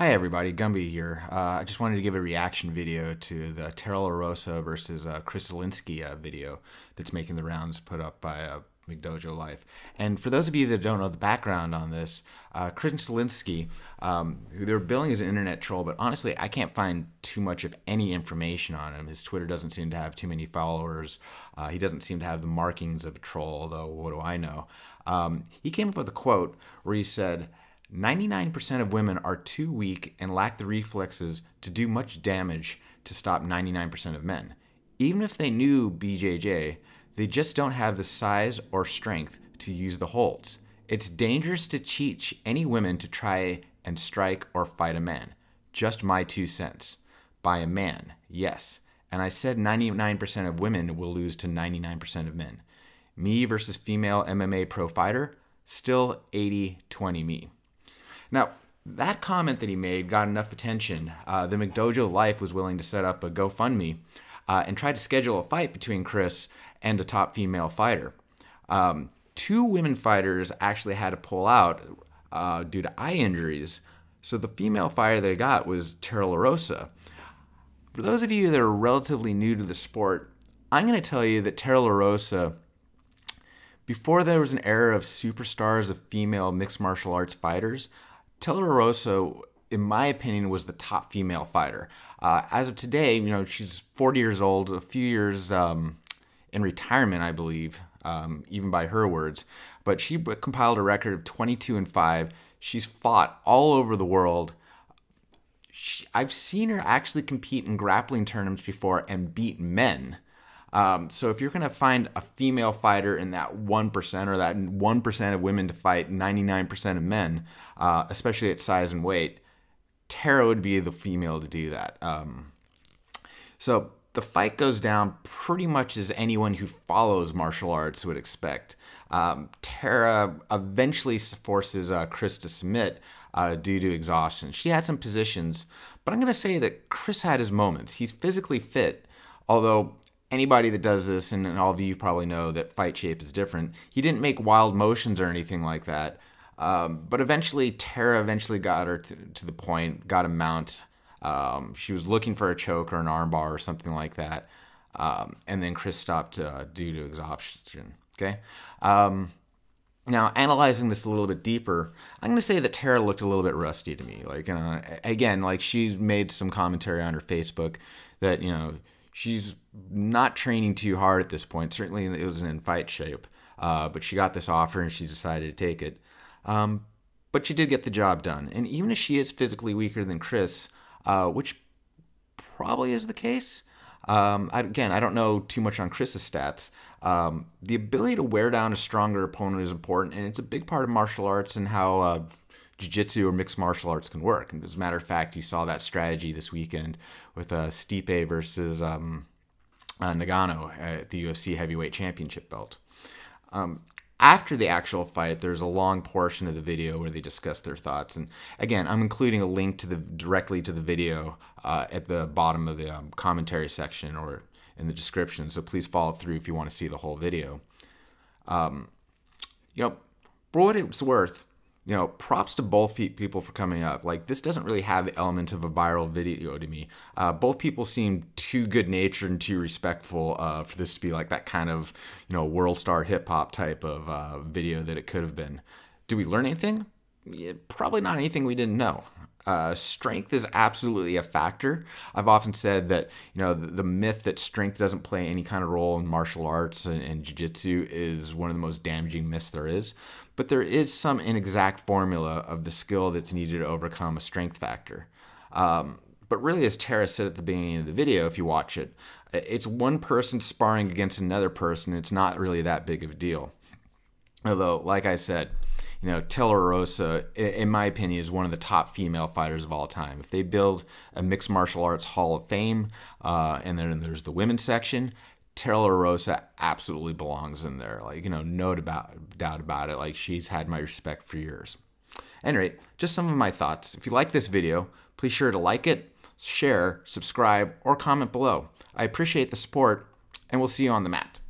Hi everybody, Gumby here. I just wanted to give a reaction video to the Larosa versus Kris Zylinski video that's making the rounds put up by McDojo Life. And for those of you that don't know the background on this, Kris Zylinski, who they're billing as an internet troll, but honestly I can't find too much of any information on him. His Twitter doesn't seem to have too many followers. He doesn't seem to have the markings of a troll, although what do I know? He came up with a quote where he said, 99% of women are too weak and lack the reflexes to do much damage to stop 99% of men. Even if they knew BJJ, they just don't have the size or strength to use the holds. It's dangerous to teach any women to try and strike or fight a man. Just my 2 cents. By a man, yes. And I said 99% of women will lose to 99% of men. Me versus female MMA pro fighter, still 80-20 me. Now, that comment that he made got enough attention. The McDojo Life was willing to set up a GoFundMe and try to schedule a fight between Kris and a top female fighter. 2 women fighters actually had to pull out due to eye injuries. So the female fighter they got was Larosa. For those of you that are relatively new to the sport, I'm going to tell you that Larosa, before there was an era of superstars of female mixed martial arts fighters, Larosa, in my opinion, was the top female fighter. As of today, you know, she's 40 years old, a few years in retirement, I believe, even by her words. But she compiled a record of 22-5. She's fought all over the world. I've seen her actually compete in grappling tournaments before and beat men. So if you're going to find a female fighter in that 1% or that 1% of women to fight 99% of men, especially at size and weight, Tara would be the female to do that. So the fight goes down pretty much as anyone who follows martial arts would expect. Tara eventually forces Kris to submit due to exhaustion. She had some positions, but I'm going to say that Kris had his moments. He's physically fit, although anybody that does this, and all of you probably know that fight shape is different, he didn't make wild motions or anything like that. But eventually, Tara got her to the point, got a mount. She was looking for a choke or an armbar or something like that. And then Kris stopped due to exhaustion. Okay. Now, analyzing this a little bit deeper, I'm going to say that Tara looked a little bit rusty to me. Like, again, like she's made some commentary on her Facebook that, you know, she's not training too hard at this point. Certainly it wasn't in fight shape, but she got this offer and she decided to take it. But she did get the job done. And even if she is physically weaker than Kris, which probably is the case, again, I don't know too much on Kris's stats. The ability to wear down a stronger opponent is important, and it's a big part of martial arts and how jiu-jitsu or mixed martial arts can work. And as a matter of fact, you saw that strategy this weekend with Stipe versus Nagano at the UFC Heavyweight Championship belt. After the actual fight, there's a long portion of the video where they discuss their thoughts. And again, I'm including a link to directly to the video at the bottom of the commentary section or in the description. So please follow through if you want to see the whole video. You know, for what it's worth, you know, props to both people for coming up. Like, this doesn't really have the element of a viral video to me. Both people seem too good-natured and too respectful for this to be like that kind of, you know, world star hip-hop type of video that it could have been. Did we learn anything? Yeah, probably not anything we didn't know. Strength is absolutely a factor. I've often said that, you know, the myth that strength doesn't play any kind of role in martial arts and jiu-jitsu is one of the most damaging myths there is. But there is some inexact formula of the skill that's needed to overcome a strength factor. But really, as Tara said at the beginning of the video, if you watch it, it's one person sparring against another person. It's not really that big of a deal. Although, like I said, you know, Larosa, in my opinion, is one of the top female fighters of all time. If they build a mixed martial arts hall of fame, and then there's the women's section, Larosa absolutely belongs in there. Like, you know, no doubt about it. Like, she's had my respect for years. Anyway, just some of my thoughts. If you like this video, please sure to like it, share, subscribe, or comment below. I appreciate the support, and we'll see you on the mat.